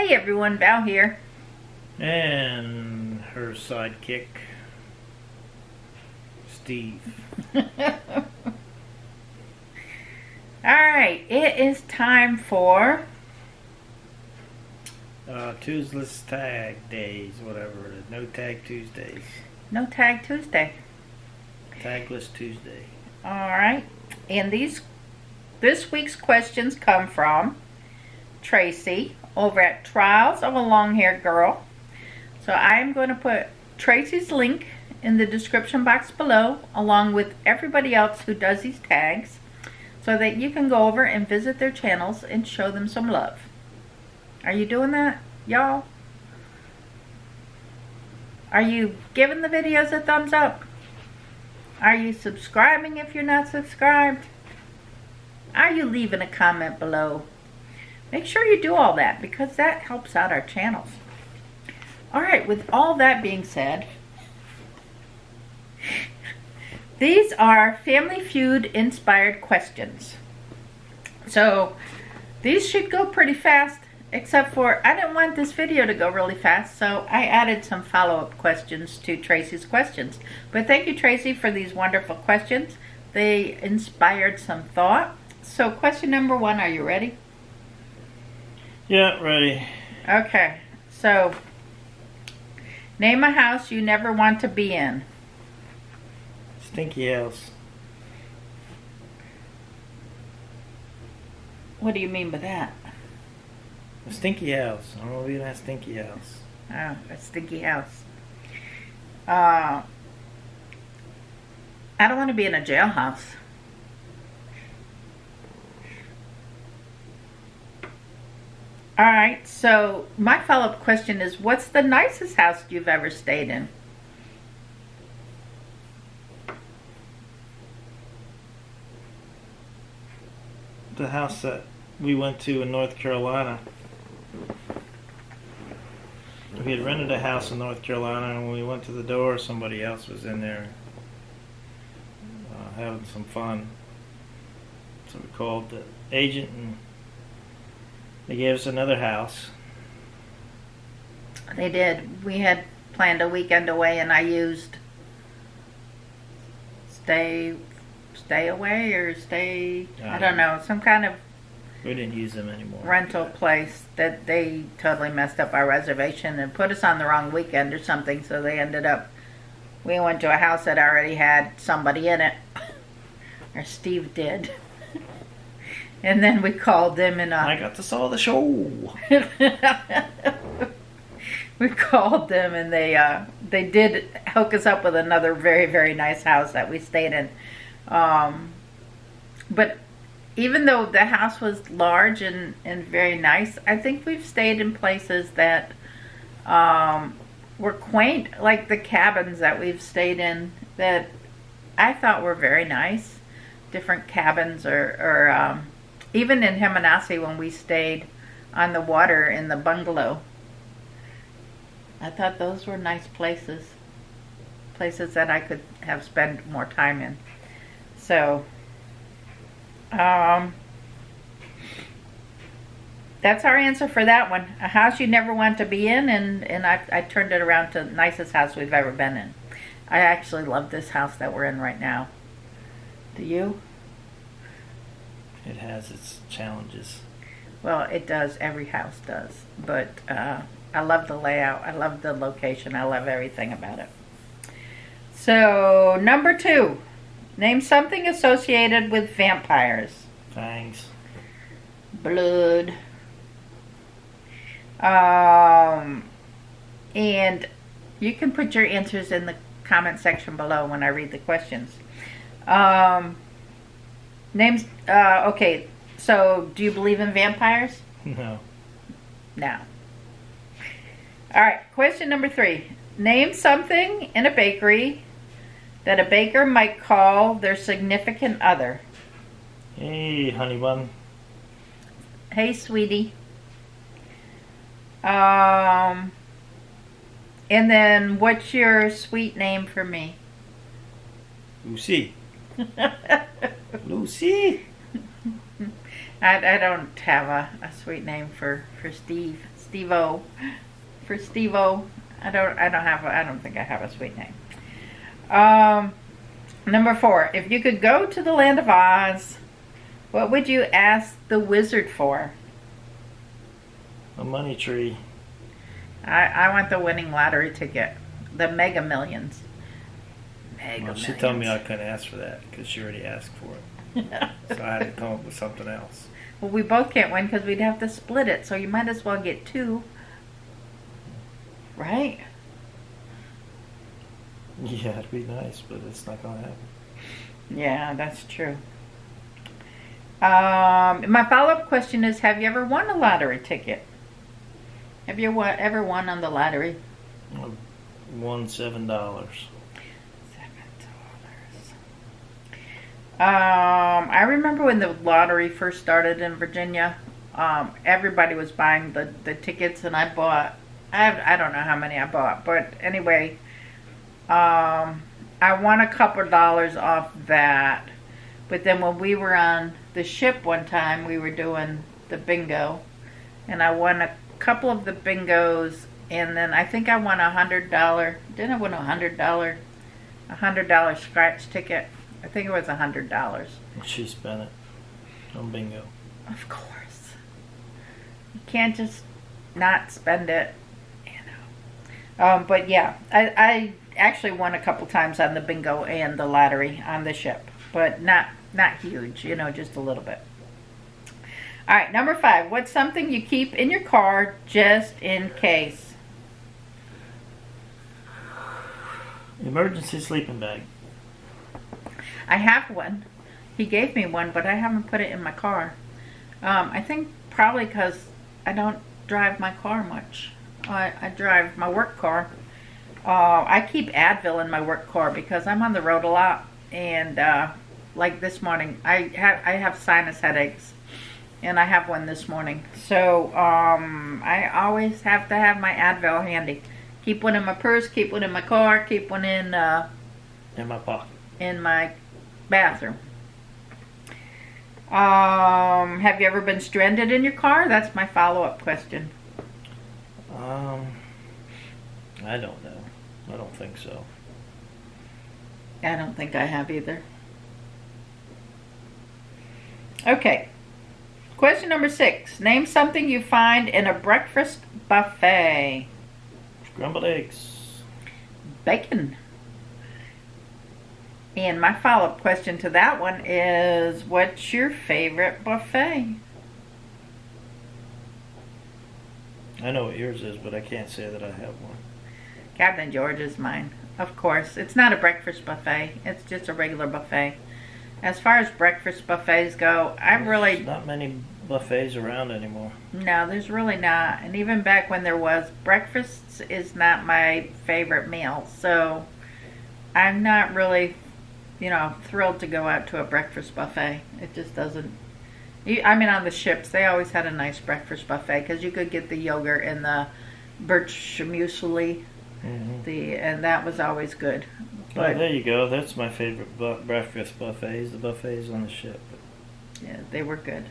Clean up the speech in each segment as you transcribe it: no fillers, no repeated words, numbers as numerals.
Hey everyone, Val here. And her sidekick, Steve. Alright, it is time for Tuesdays tag days, whatever it is. No tag Tuesdays. No Tag Tuesday. Tagless Tuesday. Alright, and this week's questions come from Tracy over at Trials of a Long-Haired Girl. So I am going to put Tracy's link in the description box below, along with everybody else who does these tags, so that you can go over and visit their channels and show them some love. Are you doing that, y'all? Are you giving the videos a thumbs up? Are you subscribing if you're not subscribed? Are you leaving a comment below? Make sure you do all that, because that helps out our channels. Alright, with all that being said, these are Family Feud inspired questions. So these should go pretty fast, except for I didn't want this video to go really fast, so I added some follow-up questions to Tracy's questions. But thank you, Tracy, for these wonderful questions. They inspired some thought. So question number 1, are you ready? Yeah, ready. Okay, so name a house you never want to be in. Stinky house. What do you mean by that? A stinky house. I don't want to be in that stinky house. Oh, a stinky house. I don't want to be in a jailhouse. Alright, so my follow-up question is, what's the nicest house you've ever stayed in? The house that we went to in North Carolina. We had rented a house in North Carolina, and when we went to the door, somebody else was in there having some fun. So we called the agent, and they gave us another house. They did. We had planned a weekend away, and I used stay away or stay, I don't know, some kind of We didn't use them anymore. rental place that they totally messed up our reservation and put us on the wrong weekend or something. So they ended up, we went to a house that already had somebody in it, or Steve did. And then we called them, and I got to saw the show. we called them, and they did hook us up with another very, very nice house that we stayed in. But even though the house was large and very nice, I think we've stayed in places that were quaint, like the cabins that we've stayed in that I thought were very nice. Different cabins, or even in Himmanasi when we stayed on the water in the bungalow. I thought those were nice places. Places that I could have spent more time in. So, that's our answer for that one. A house you never want to be in, and I turned it around to the nicest house we've ever been in. I actually love this house that we're in right now. Do you? It has its challenges. Well, it does. Every house does. But I love the layout. I love the location. I love everything about it. So, number 2. Name something associated with vampires. Fangs. Blood. And you can put your answers in the comment section below when I read the questions. Names. Okay, so do you believe in vampires? No. No. Alright, question number 3. Name something in a bakery that a baker might call their significant other. Hey, honey bun. Hey, sweetie. And then, what's your sweet name for me? Lucy. Lucy. I don't have a sweet name for Steve. Steve-O. For Steve-O. I don't think I have a sweet name. Number 4. If you could go to the land of Oz, what would you ask the wizard for? A money tree. I want the winning lottery ticket. The Mega Millions. Well, she told me I couldn't ask for that because she already asked for it. So I had to come up with something else. Well, we both can't win because we'd have to split it, so you might as well get 2. Right? Yeah, it'd be nice, but it's not going to happen. Yeah, that's true. My follow-up question is, have you ever won a lottery ticket? Have you ever won on the lottery? I won $7. I remember when the lottery first started in Virginia, everybody was buying the tickets, and I bought, I don't know how many I bought, but anyway, I won a couple of dollars off that. But then when we were on the ship one time, we were doing the bingo, and I won a couple of the bingos, and then I think I won $100. Didn't I win $100 scratch ticket? I think it was $100. She spent it on bingo. Of course. You can't just not spend it, you know. But yeah, I actually won a couple times on the bingo and the lottery on the ship, but not huge, you know, just a little bit. All right, number 5. What's something you keep in your car just in case? Emergency sleeping bag. I have one. He gave me one, but I haven't put it in my car. I think probably because I don't drive my car much. I drive my work car. I keep Advil in my work car because I'm on the road a lot. And like this morning, I have sinus headaches. And I have one this morning. So I always have to have my Advil handy. Keep one in my purse, keep one in my car, keep one in my pocket. In my bathroom. Have you ever been stranded in your car? That's my follow-up question. I don't know. I don't think so. I don't think I have either. Okay. Question number 6. Name something you find in a breakfast buffet. Scrambled eggs. Bacon. And my follow-up question to that one is, what's your favorite buffet? I know what yours is, but I can't say that I have one. Captain George is mine. Of course. It's not a breakfast buffet. It's just a regular buffet. As far as breakfast buffets go, There's not many buffets around anymore. No, there's really not. And even back when there was, breakfast is not my favorite meal. So I'm not really, thrilled to go out to a breakfast buffet. It just doesn't. On the ships, they always had a nice breakfast buffet because you could get the yogurt and the birch muesli. Mm-hmm. And that was always good. But, there you go. That's my favorite breakfast buffets, the buffets on the ship. Yeah, they were good.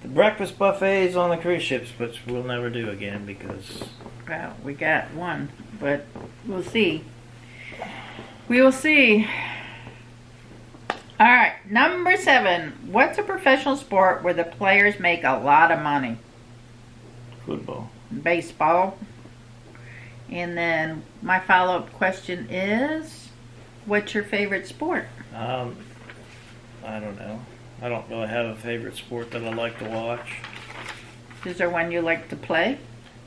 The breakfast buffets on the cruise ships, which we'll never do again because... Well, we got one, but we'll see. We will see. All right, number 7. What's a professional sport where the players make a lot of money? Football. Baseball. And then my follow-up question is, what's your favorite sport? I don't know. I don't really have a favorite sport that I like to watch. Is there one you like to play?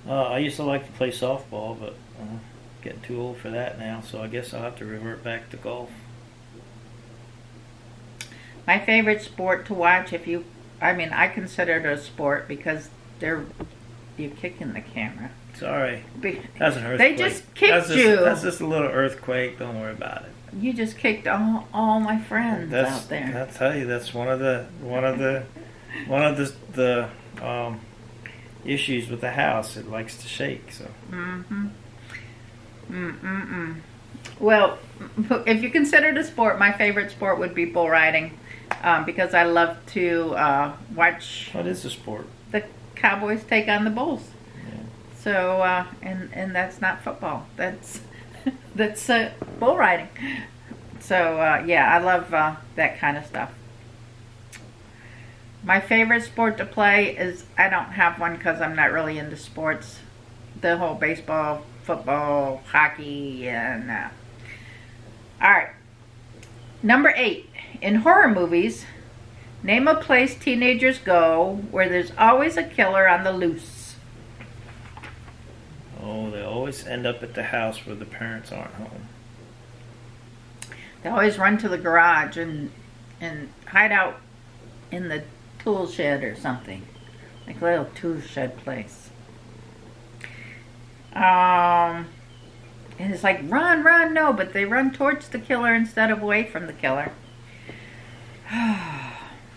I used to like to play softball, but getting too old for that now, so I guess I'll have to revert back to golf. My favorite sport to watch, I consider it a sport because you're kicking the camera. Sorry. That's an earthquake. They just kicked you. That's just a little earthquake. Don't worry about it. You just kicked all my friends out there. I'll tell you, that's one of the issues with the house. It likes to shake. So. Well, if you consider it a sport, my favorite sport would be bull riding. because I love to watch What is the sport? the Cowboys take on the Bulls. Yeah. So and that's not football. That's that's bull riding. So yeah, I love that kind of stuff. My favorite sport to play is, I don't have one because I'm not really into sports. The whole baseball, football, hockey, and all right. Number 8. In horror movies, name a place teenagers go where there's always a killer on the loose. Oh, they always end up at the house where the parents aren't home. They always run to the garage and hide out in the tool shed or something, like a little tool shed place. And it's like, run, run, no, but they run towards the killer instead of away from the killer.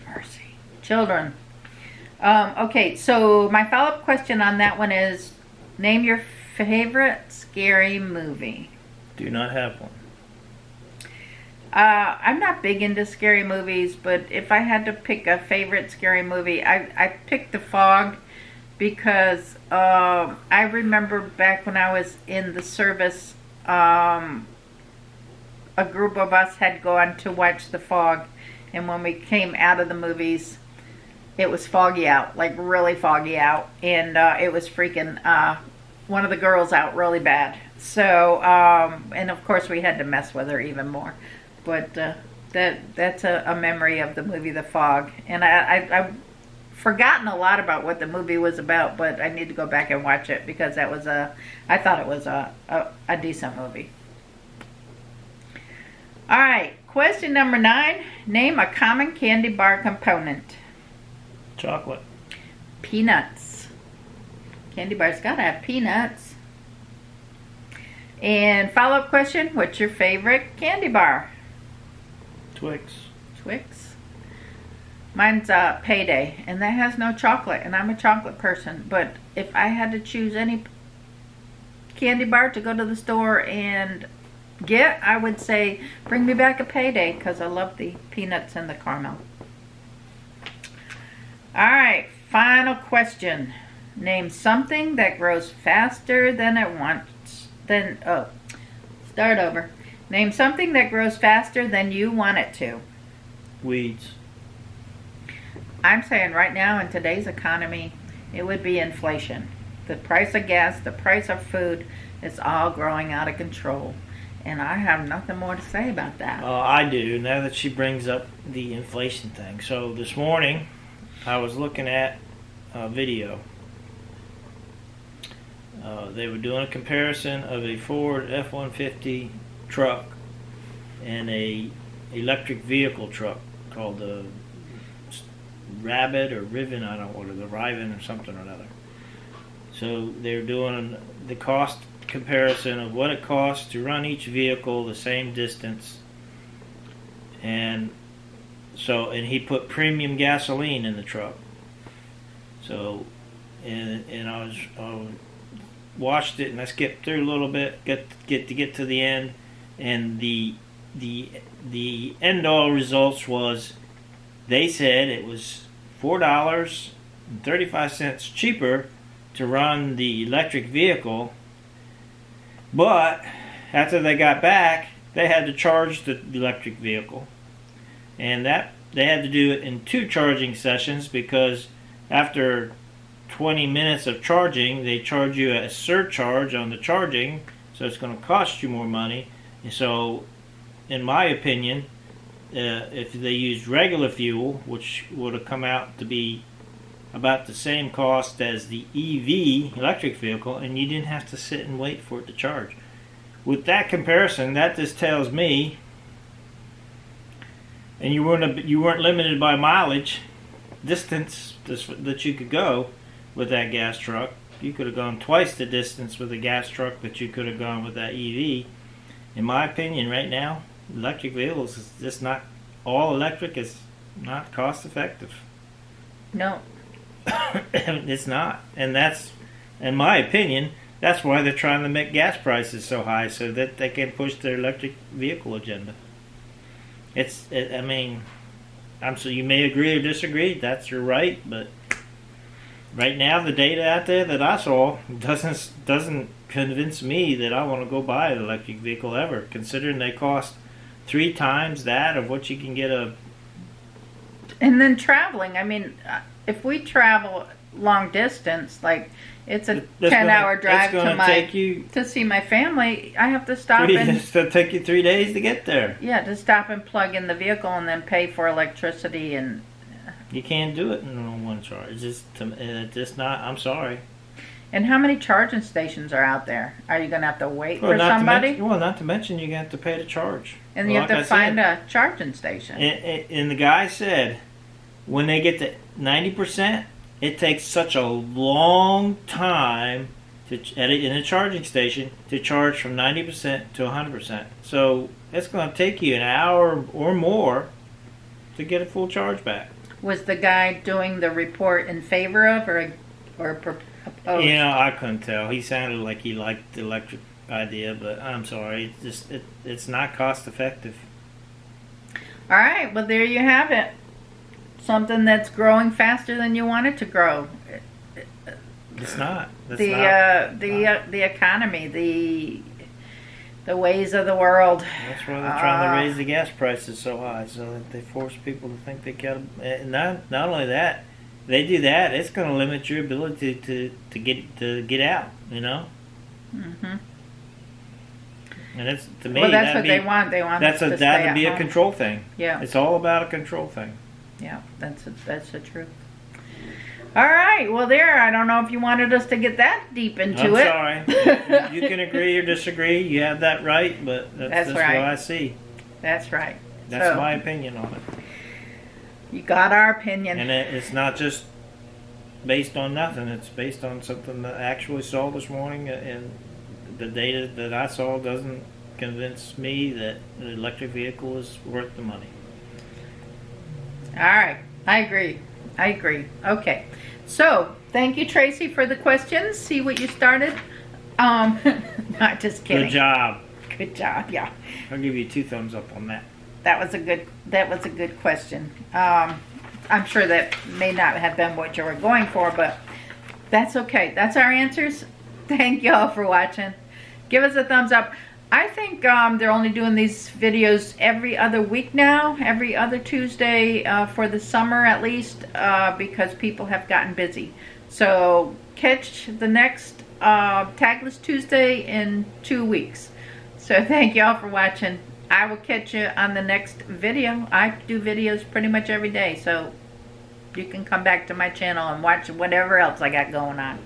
Mercy. Children. Okay, so my follow-up question on that one is, name your favorite scary movie. Do not have one. I'm not big into scary movies, but if I had to pick a favorite scary movie, I picked The Fog, because I remember back when I was in the service, a group of us had gone to watch The Fog, and when we came out of the movies, it was foggy out, like really foggy out, and it was freaking one of the girls out really bad. So, and of course we had to mess with her even more. But that's a memory of the movie The Fog. And I've forgotten a lot about what the movie was about, but I need to go back and watch it, because I thought it was a decent movie. All right, question number 9. Name a common candy bar component. Chocolate. Peanuts. Candy bar's gotta have peanuts. And follow-up question, what's your favorite candy bar? Twix. Twix. Mine's Payday, and that has no chocolate, and I'm a chocolate person. But if I had to choose any candy bar to go to the store and get, I would say bring me back a Payday, because I love the peanuts and the caramel. All right, final question. Name something that grows faster than it wants. Start over. Name something that grows faster than you want it to. Weeds. I'm saying right now in today's economy, it would be inflation. The price of gas, the price of food, it's all growing out of control. And I have nothing more to say about that. I do, now that she brings up the inflation thing. So this morning, I was looking at a video. They were doing a comparison of a Ford F-150 truck and a electric vehicle truck called the Rabbit or Riven, I don't know what it is, the Riven or something or another. So they're doing the cost comparison of what it costs to run each vehicle the same distance, and he put premium gasoline in the truck. So and I watched it, and I skipped through a little bit, get to the end, and the end all results was, they said it was $4.35 cheaper to run the electric vehicle, but after they got back, they had to charge the electric vehicle, and that they had to do it in 2 charging sessions, because after 20 minutes of charging, they charge you a surcharge on the charging, so it's going to cost you more money. And so, in my opinion, if they used regular fuel, which would have come out to be about the same cost as the EV, electric vehicle, and you didn't have to sit and wait for it to charge. With that comparison, that just tells me, and you weren't limited by mileage, distance that you could go with that gas truck. You could have gone twice the distance with a gas truck that you could have gone with that EV. In my opinion, right now, electric vehicles is just not, all electric is not cost effective. No. It's not. And that's, in my opinion, that's why they're trying to make gas prices so high, so that they can push their electric vehicle agenda. I mean, So you may agree or disagree. That's your right, but right now the data out there that I saw doesn't convince me that I want to go buy an electric vehicle ever, considering they cost 3 times that of what you can get a. And then traveling. I mean, if we travel long distance, like it's a 10-hour drive to see my family, I have to stop It's going to take you 3 days to get there. Yeah, to stop and plug in the vehicle and then pay for electricity, and you can't do it in one charge. It's just not. I'm sorry. And how many charging stations are out there? Are you going to have to wait for somebody? Not to mention you're going to have to pay to charge. And you have to find a charging station. And the guy said, when they get to 90%, it takes such a long time in a charging station to charge from 90% to 100%. So it's going to take you an hour or more to get a full charge back. Was the guy doing the report in favor of or opposed? I couldn't tell. He sounded like he liked the electric idea, but I'm sorry, it's not cost effective. All right, well there you have it. Something that's growing faster than you want it to grow. It's not. The economy, the ways of the world. That's why they're trying to raise the gas prices so high, so that they force people to think they got. Not only that, they do that. It's going to limit your ability to get out. You know. Mhm. And it's to me. Well, that's what they want. They want that'd be a control thing. Yeah. It's all about a control thing. Yeah, that's the truth. All right, well I don't know if you wanted us to get that deep into it. I'm sorry. You can agree or disagree. You have that right, but that's right. what I see. That's right. That's my opinion on it. You got our opinion. And it's not just based on nothing. It's based on something that I actually saw this morning, and the data that I saw doesn't convince me that an electric vehicle is worth the money. All right, I agree. Okay, so thank you, Tracy, for the questions. See what you started. Not just kidding. Good job. Yeah. I'll give you 2 thumbs up on that. That was a good question. I'm sure that may not have been what you were going for, but that's okay. That's our answers. Thank you all for watching. Give us a thumbs up. I think they're only doing these videos every other week now, every other Tuesday for the summer at least, because people have gotten busy. So catch the next Tagless Tuesday in 2 weeks. So thank you all for watching. I will catch you on the next video. I do videos pretty much every day, so you can come back to my channel and watch whatever else I got going on.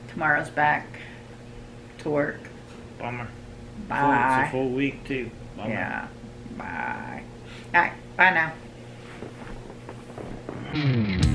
Tomorrow's back to work. Bummer. Bye. It's a full week too. Bummer. Yeah. Bye. All right. Bye now.